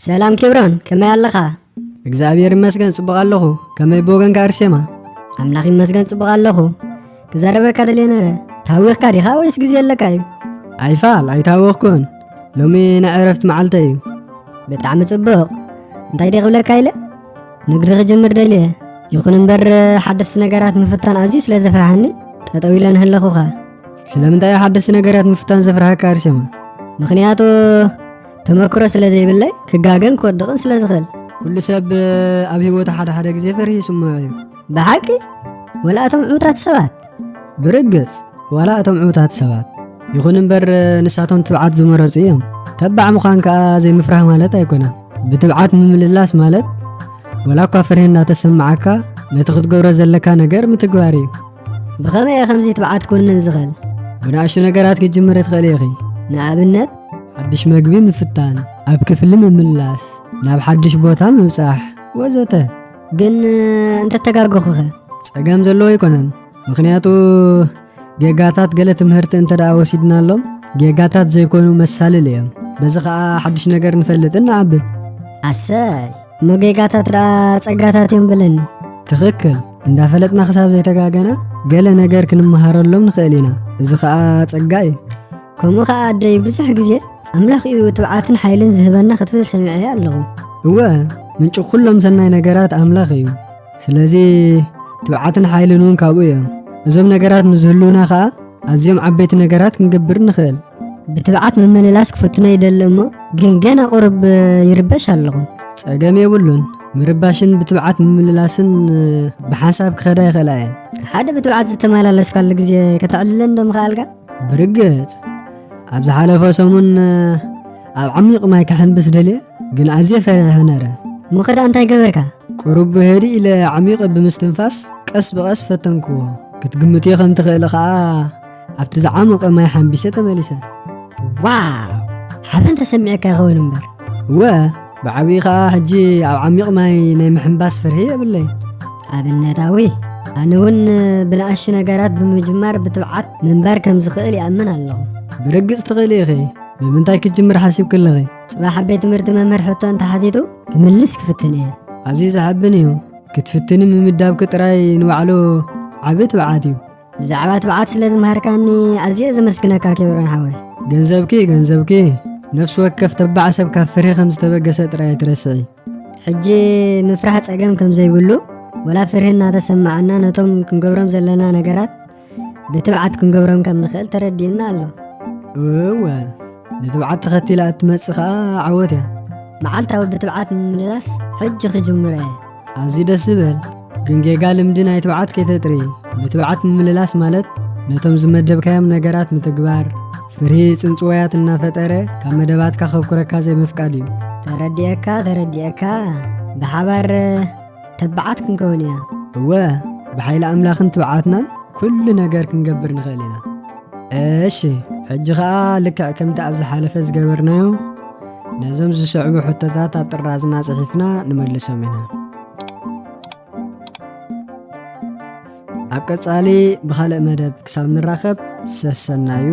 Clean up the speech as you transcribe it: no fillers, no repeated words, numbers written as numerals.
سلام كبران كما يالخا እግዚአብሔር ይመስገን ጽብቅ ኣለኹ ከመይ ቦገን ካርሴማ አምላኽ ይመስገን ጽብቅ ኣለኹ ክዛረበካ ደልየ ነረ ታዊኽካ ዲኻ ወይስ ግዜ ኣለካ እዩ ኣይፋል ኣይታወኽኩን ሎሚ ንዕረፍቲ መዓልተ እዩ ብጣዕሚ ጽቡቕ እንታይ ደኽብለካ ኢለ ንግዲ ክጅምር ደልየ ይኹን እምበር ሓደስቲ ነገራት ምፍታን ኣዝዩ ስለ ዘፍርሐኒ ጠጠው ኢለ ንህለኹኻ ስለምንታይ ሓደስቲ ነገራት ምፍታን ዘፍርሐካ ካርሴማ ምክንያቱ ተመክሮ ስለ ዘይብለይ ክጋገን ክወድቕን ስለ ዝኽእል ኩሉ ሰብ ኣብ ሂወቱ ሓደ ግዜ ፈሪሂ ይስምዖ እዩ ብሓቂ ወላ እቶም ዕዉታት ሰባት ብርግጽ ወላ እቶም ዕዉታት ሰባት ይኹን እምበር ንሳቶም ትብዓት ዝመረጹ እዮም ተባዕ ምዃን ከዓ ዘይምፍራህ ማለት ኣይኮነን ብትብዓት ምምልላስ ማለት ወላ እኳ ፍርሂ እናተሰማዓካ ነቲ ክትገብሮ ዘለካ ነገር ምትግባር እዩ ብኸመይ ከምዚ ትብዓት ክውንን ዝኽእል ብንኣሽቱ ነገራት ክጅምር ትኽእል ኢኺ ንኣብነት ሓድሽ መግቢ ምፍታን ኣብ ክፍሊ ምምላስ ናብ ሓድሽ ቦታ ምብጻሕ ወዘተ ግን እንተተጋገኹኸ ጸገም ዘለዎ ኣይኮነን ምክንያቱ ጌጋታት ገለ ትምህርቲ እንተደኣ ወሲድናሎም ጌጋታት ዘይኮኑ መሳልል እዮም በዚ ከዓ ሓድሽ ነገር ንፈልጥን ንዓብን ኣሰይ ሞጌጋታት ደኣ ጸጋታት እዮም ብለኒ ትኽክል እንዳፈለጥና ክሳብ ዘይተጋገና ገለ ነገር ክንመሃረሎም ንኽእል ኢና እዚ ከዓ ጸጋ እዩ ከምኡ ከዓ ኣደይ ብዙሕ ግዜ ኣምላኽ እዩ ትብዓትን ሓይልን ዝህበና ክትብል ሰሚዐ ኣለኹ እወ ምንጭ ኩሎም ሰናይ ነገራት ኣምላኽ እዩ ስለዚ ትብዓትን ሓይልን እውን ካብኡ እዮም እዞም ነገራት ምዝህሉና ከዓ ኣዝዮም ዓበይቲ ነገራት ክንገብር ንኽእል ብትብዓት ምምልላስ ክፈትኖ ይደሊ እሞ ግን ገና ቁርብ ይርበሽ ኣለኹ ጸገም የብሉን ምርባሽን ብትብዓት ምምልላስን ብሓንሳብ ክኸዳ ይኽእላ እየን ሓደ ብትብዓት ዝተመላለስካሉ ግዜ ከተዕልለን ዶ ምኽኣልካ ብርግጽ ኣብ ዝሓለፈ ሰሙን ኣብ ዓሚቕ ማይ ካሕንብስ ደልየ ግን ኣዝየ ፈሪሐ ነረ ምኽዳ እንታይ ገበርካ ቁሩብ ሄዲ ኢለ ዓሚቕ ብምስትንፋስ ቀስ ብቐስ ፈተንክዎ ክትግምት ከም ትኽእል ከዓ ኣብቲ ዝዓመቐ ማይ ሓንቢሰ ተመሊሰ ዋው ሓበን ተሰሚዐካ ይኸውን እምበር እወ ብዓብዪ ከዓ ሕጂ ኣብ ዓሚቕ ማይ ናይ ምሕንባስ ፍርሒ የብለይ ኣብነታዊ ኣነ እውን ብንኣሽቱ ነገራት ብምጅማር ብትብዓት ምንባር ከም ዝኽእል ይኣምን ኣለኹ ብርግጽ ትኽእል ኢኺ ብምንታይ ክትጅምር ሓሲብክ ኣለኺ ጽባሕ ቤት ትምህርቲ መምህር ሕቶ እንተሓቲቱ ክምልስ ክፍትን እየ ኣዝዩ ዝሓብን እዩ ክትፍትኒ ምምዳብክ ጥራይ ንባዕሉ ዓብ ትብዓት እዩ ብዛዕባ ትብዓት ስለ ዝምሃርካኒ ኣዝየ ዘመስግነካ ክብረን ሓወይ ገንዘብኪ ነፍሲ ወከፍ ተባዕ ሰብ ካብ ፍርሒ ከም ዝተበገሰ ጥራይ ትረስዒ ሕጂ ምፍራሕ ጸገም ከም ዘይብሉ ወላ ፍርሒ እናተሰማዓና ነቶም ክንገብሮም ዘለና ነገራት ብትብዓት ክንገብሮም ከም ንኽእል ተረዲእና ኣሎ እወ ንትብዓት ተኸቲላ እትመጽእ ከዓ ዓወት እያ መዓልታዊ ብትብዓት ምምልላስ ሕጂ ክጅምር እየ ኣዝዩ ደስ ዝብል ግን ጌጋ ልምዲ ናይ ትብዓት ከይተጥሪ ብትብዓት ምምልላስ ማለት ነቶም ዝመደብካዮም ነገራት ምትግባር ፍርሒ ጽንጽወያት እናፈጠረ ካብ መደባትካ ኸብኩረካ ዘይምፍቃድ እዩ ተረዲአካ ብሓባር ተባዓት ክንከውን ኢና እወ ብሓይሊ ኣምላኽን ትብዓትናን ኩሉ ነገር ክንገብር ንኽእል ኢና እሺ ሕጂ ከዓ ልክዕ ከምቲ ኣብ ዝሓለፈ ዝገበርናዮ ነዞም ዝስዕቡ ሕቶታት ኣብ ጥራዝና ጽሒፍና ንመልሶም ኢና ኣብ ቀጻሊ ብኻልእ መደብ ክሳብ ንራኸብ ሰሰናዩ